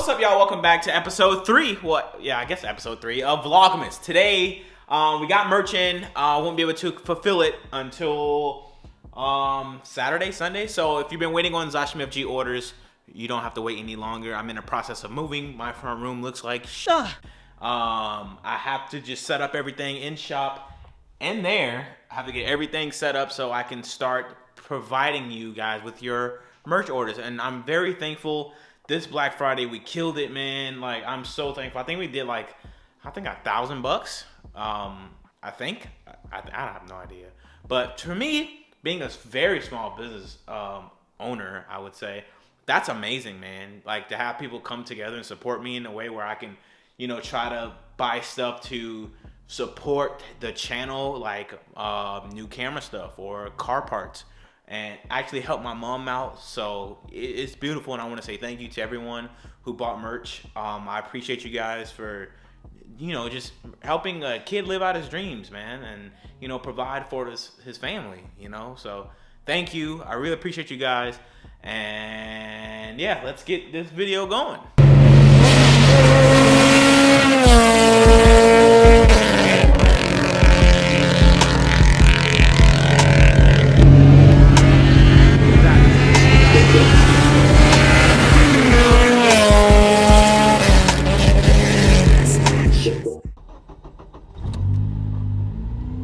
What's up, y'all? Welcome back to episode 3. I guess episode 3 of Vlogmas. Today, we got merch in. Won't be able to fulfill it until Saturday, Sunday. So if you've been waiting on Zosh MFG orders, you don't have to wait any longer. I'm in the process of moving. My front room looks like shit. I have to just set up everything in shop and there. I have to get everything set up so I can start providing you guys with your merch orders. And I'm very thankful. This Black Friday, we killed it, man. Like, I'm so thankful. I think we did like, $1,000. I think. I have no idea. But to me, being a very small business owner, I would say, that's amazing, man. Like, to have people come together and support me in a way where I can, you know, try to buy stuff to support the channel, like new camera stuff or car parts, and actually help my mom out. So it's beautiful, and I want to say thank you to everyone who bought merch. I appreciate you guys for, you know, just helping a kid live out his dreams, man, and, you know, provide for his family, you know. So thank you. I really appreciate you guys. And yeah, let's get this video going.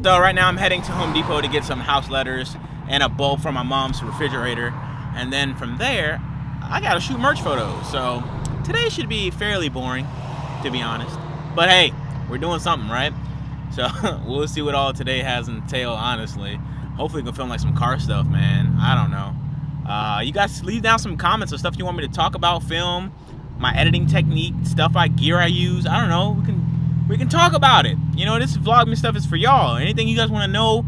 So right now I'm heading to Home Depot to get some house letters and a bulb from my mom's refrigerator. And then from there, I gotta shoot merch photos. So today should be fairly boring, to be honest. But hey, we're doing something, right? So we'll see what all today has entailed, honestly. Hopefully we can film like some car stuff, man. I don't know. You guys leave down some comments of stuff you want me to talk about, film, my editing technique, gear I use. I don't know, we can talk about it. You know, this Vlogmas stuff is for y'all. Anything you guys want to know,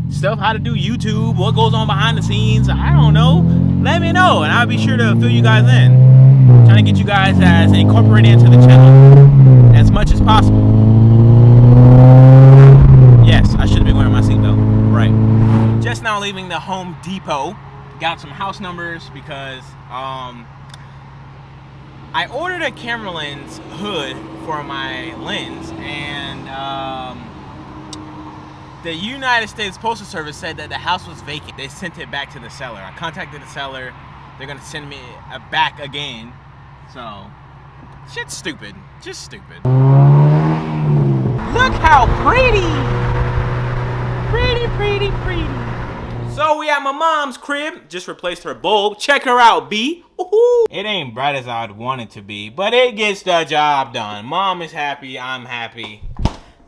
stuff, how to do YouTube, what goes on behind the scenes, I don't know, let me know, and I'll be sure to fill you guys in. Trying to get you guys as incorporated into the channel as much as possible. Yes, I should have been wearing my seatbelt. Right. Just now leaving the Home Depot. Got some house numbers because I ordered a camera lens hood for my lens, and the United States Postal Service said that the house was vacant. They sent it back to the seller. I contacted the seller. They're gonna send me back again. So, shit's stupid. Just stupid. Look how pretty! Pretty, pretty, pretty. So we at my mom's crib. Just replaced her bulb. Check her out, B. Woohoo! It ain't bright as I'd want it to be, but it gets the job done. Mom is happy, I'm happy.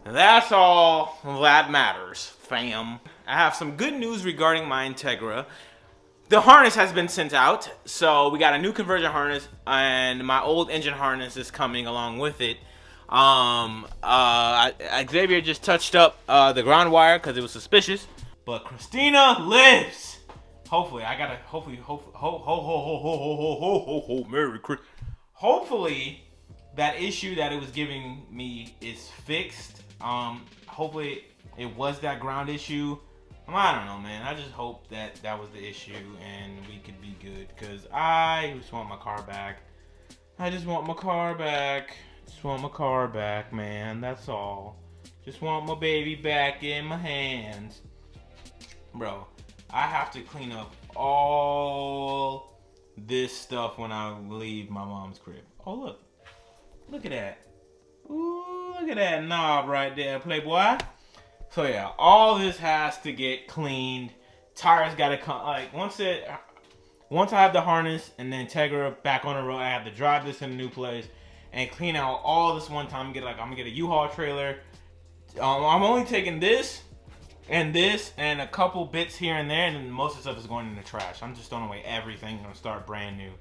That's all that matters, fam. I have some good news regarding my Integra. The harness has been sent out, so we got a new conversion harness, and my old engine harness is coming along with it. Xavier just touched up the ground wire because it was suspicious, but Christina lives. Hopefully, I gotta. Merry Christmas. Hopefully, that issue that it was giving me is fixed. Hopefully it was that ground issue. I don't know, man. I just hope that that was the issue and we could be good, because I just want my car back. I just want my car back. Just want my car back, man. That's all. Just want my baby back in my hands. Bro, I have to clean up all this stuff when I leave my mom's crib. Oh, look. Look at that. Ooh, look at that knob right there, Playboy. So yeah, all this has to get cleaned. Tires gotta come. Like once I have the harness and the Integra back on the road, I have to drive this in a new place and clean out all this one time. I'm gonna get a U-Haul trailer. I'm only taking this and a couple bits here and there, and then most of the stuff is going in the trash. I'm just throwing away everything. I'm gonna start brand new.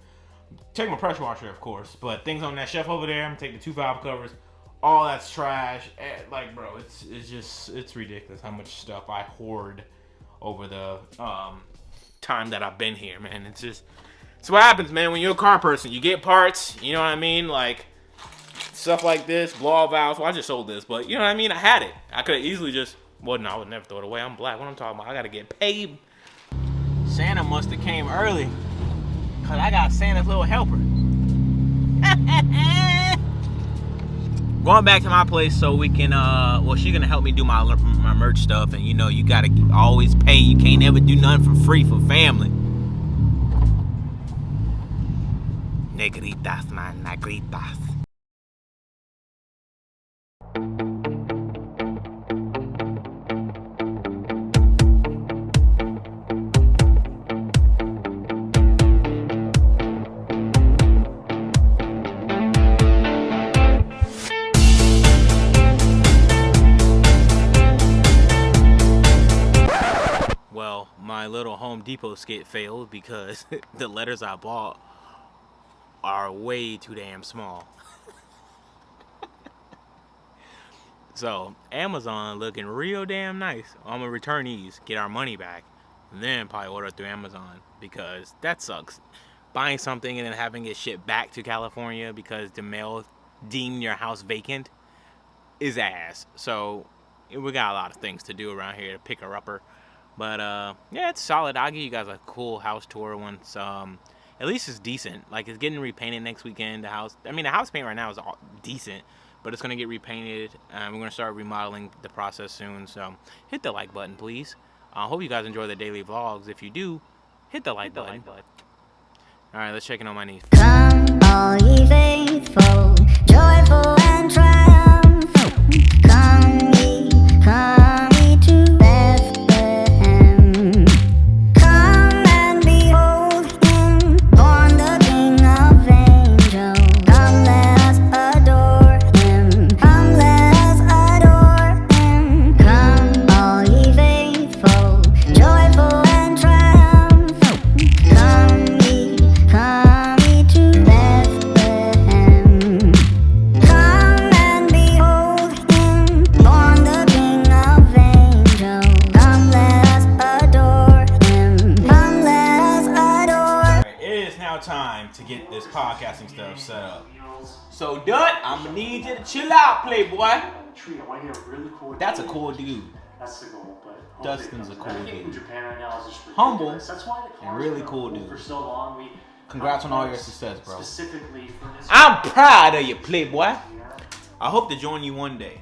Take my pressure washer, of course, but things on that shelf over there, I'm gonna take the 2 valve covers. All that's trash. Like, bro, it's ridiculous how much stuff I hoard over the time that I've been here, man. It's what happens, man, when you're a car person. You get parts, you know what I mean? Like, stuff like this, blow-off valves. Well, I just sold this, but you know what I mean? I had it. I could have easily just, well, no, I would never throw it away. I'm black. What I'm talking about? I gotta get paid. Santa must have came early, because I got Santa's little helper. Going back to my place so we can, well, she's gonna help me do my merch stuff, and you know, you gotta always pay. You can't ever do nothing for free for family. Negritas, man, negritas. Well, my little Home Depot skit failed because the letters I bought are way too damn small. So Amazon looking real damn nice. I'm gonna return these, get our money back, and then probably order through Amazon, because that sucks. Buying something and then having it shipped back to California because the mail deemed your house vacant is ass. So we got a lot of things to do around here to pick her upper. But yeah, it's solid. I'll give you guys a cool house tour once. At least it's decent. Like, it's getting repainted next weekend. The house paint right now is all decent, but it's gonna get repainted. We're gonna start remodeling the process soon. So hit the like button, please. I hope you guys enjoy the daily vlogs. If you do, hit the like button. All right, let's check in on my niece. Come, all ye faithful, joyful and triumphant. Come ye to Bethlehem. Come and behold him, born the King of angels. Come, let us adore him. Come, let us adore him. Come, all ye faithful, joyful and triumphant. Come ye to Bethlehem. Come and behold him, born the King of angels. Come, let us adore him. Come, let us adore. It is now time to get this podcasting stuff set up. So, Dut, I'm gonna need you to chill out, playboy. Treat, I want to get a really cool. That's a cool dude. That's the goal, but Dustin's a cool I think in dude. Japan right now is just ridiculous. Humble That's why the and really cool dude. dude. For so long, we Congrats on all your success, bro. specifically for this. I'm proud of you, playboy. I hope to join you one day.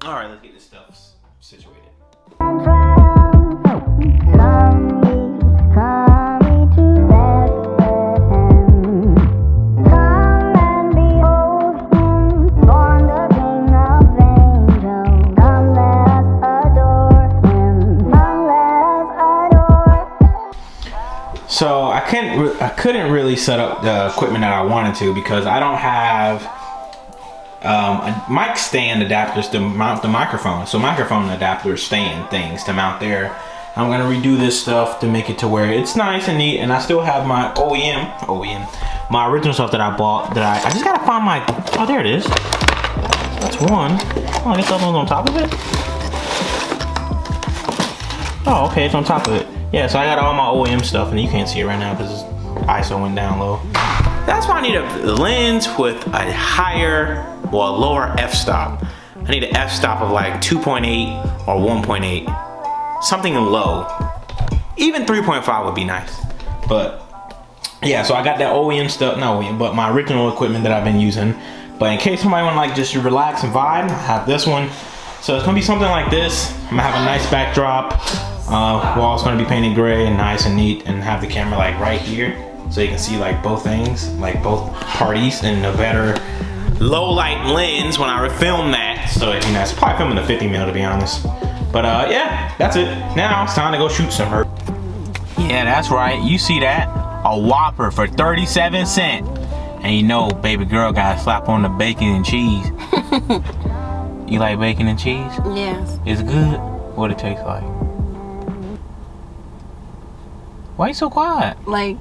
All right, let's get this stuff situated. So I couldn't really set up the equipment that I wanted to because I don't have a mic stand adapters to mount the microphone. So microphone adapter stand things to mount there. I'm gonna redo this stuff to make it to where it's nice and neat, and I still have my my original stuff that I bought. That I just gotta find my. Oh, there it is. That's one. Oh, I guess that one's on top of it. Oh, okay, it's on top of it. Yeah, so I got all my OEM stuff, and you can't see it right now because ISO went down low. That's why I need a lens with a higher or a lower f-stop. I need an f-stop of like 2.8 or 1.8. Something low. Even 3.5 would be nice. But yeah, so I got that OEM stuff, not OEM, but my original equipment that I've been using. But in case somebody want to like just relax and vibe, I have this one. So it's gonna be something like this. I'm gonna have a nice backdrop. Wall's gonna be painted gray and nice and neat, and have the camera like right here so you can see like both things, like both parties, and a better low light lens when I film that. So it'd be nice. Probably filming the 50mm to be honest. But yeah, that's it. Now it's time to go shoot some. Yeah, that's right. You see that? A Whopper for 37 cents. And you know, baby girl gotta slap on the bacon and cheese. You like bacon and cheese? Yes. It's good. What it tastes like? Why you so quiet? Like,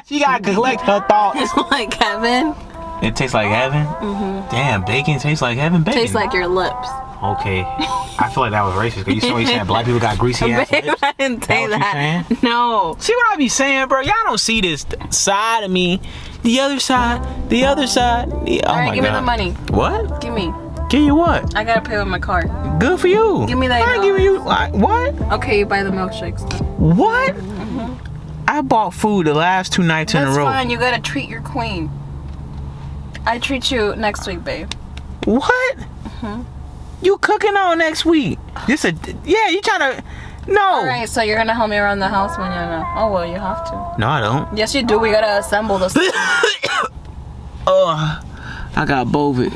She gotta collect her thoughts. it's like heaven. It tastes like heaven? Mm-hmm. Damn, bacon tastes like heaven? Bacon. Tastes like your lips. Okay. I feel like that was racist because you saw you saying black people got greasy ass Babe, lips. I didn't say That what you that. saying? No. See what I be saying, bro? Y'all don't see this side of me. The other side. The other side. Oh Alright, my give me God. the money. What? Give me. Give you what? I gotta pay with my card. Good for you. Give me that I ain't giving you what? Okay, you buy the milkshakes. What? I I bought food the last 2 nights in a That's row. fine. You gotta treat your queen. I treat you next week, babe. What? You cooking on next week? You trying to? No. All right, so you're gonna help me around the house when you're not. Oh well, you have to. No, I don't. Yes, you do. We gotta assemble this. Oh, I got bovid.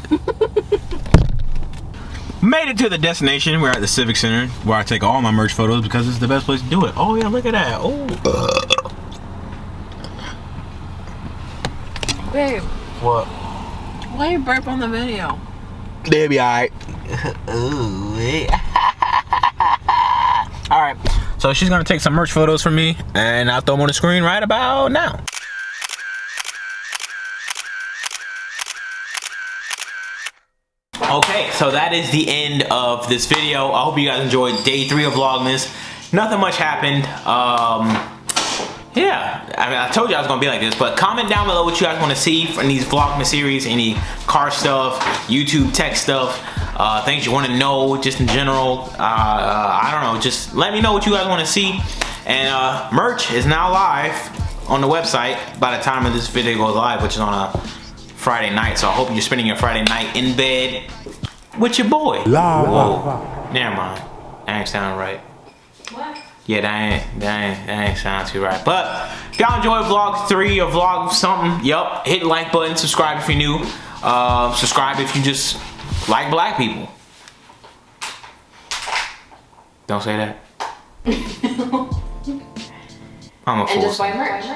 Made it to the destination. We're at the Civic Center where I take all my merch photos because it's the best place to do it. Oh yeah, look at that. Oh. Babe, What? why you burp on the video? They'll be alright. Alright, so she's gonna take some merch photos for me and I'll throw them on the screen right about now. Okay, so that is the end of this video. I hope you guys enjoyed day 3 of Vlogmas. Nothing much happened. Yeah, I mean, I told you I was gonna be like this, but comment down below what you guys want to see from these Vlogmas series, any car stuff, YouTube tech stuff, things you want to know just in general. I don't know, just let me know what you guys want to see. And merch is now live on the website by the time of this video goes live, which is on a Friday night. So I hope you're spending your Friday night in bed with your boy. Whoa. Never mind, that ain't sound right. What? Yeah, that ain't sound too right. But if y'all enjoyed vlog 3 or vlog something, yup, hit the like button, subscribe if you're new. Subscribe if you just like black people. Don't say that. I'm a fool. And just buy merch.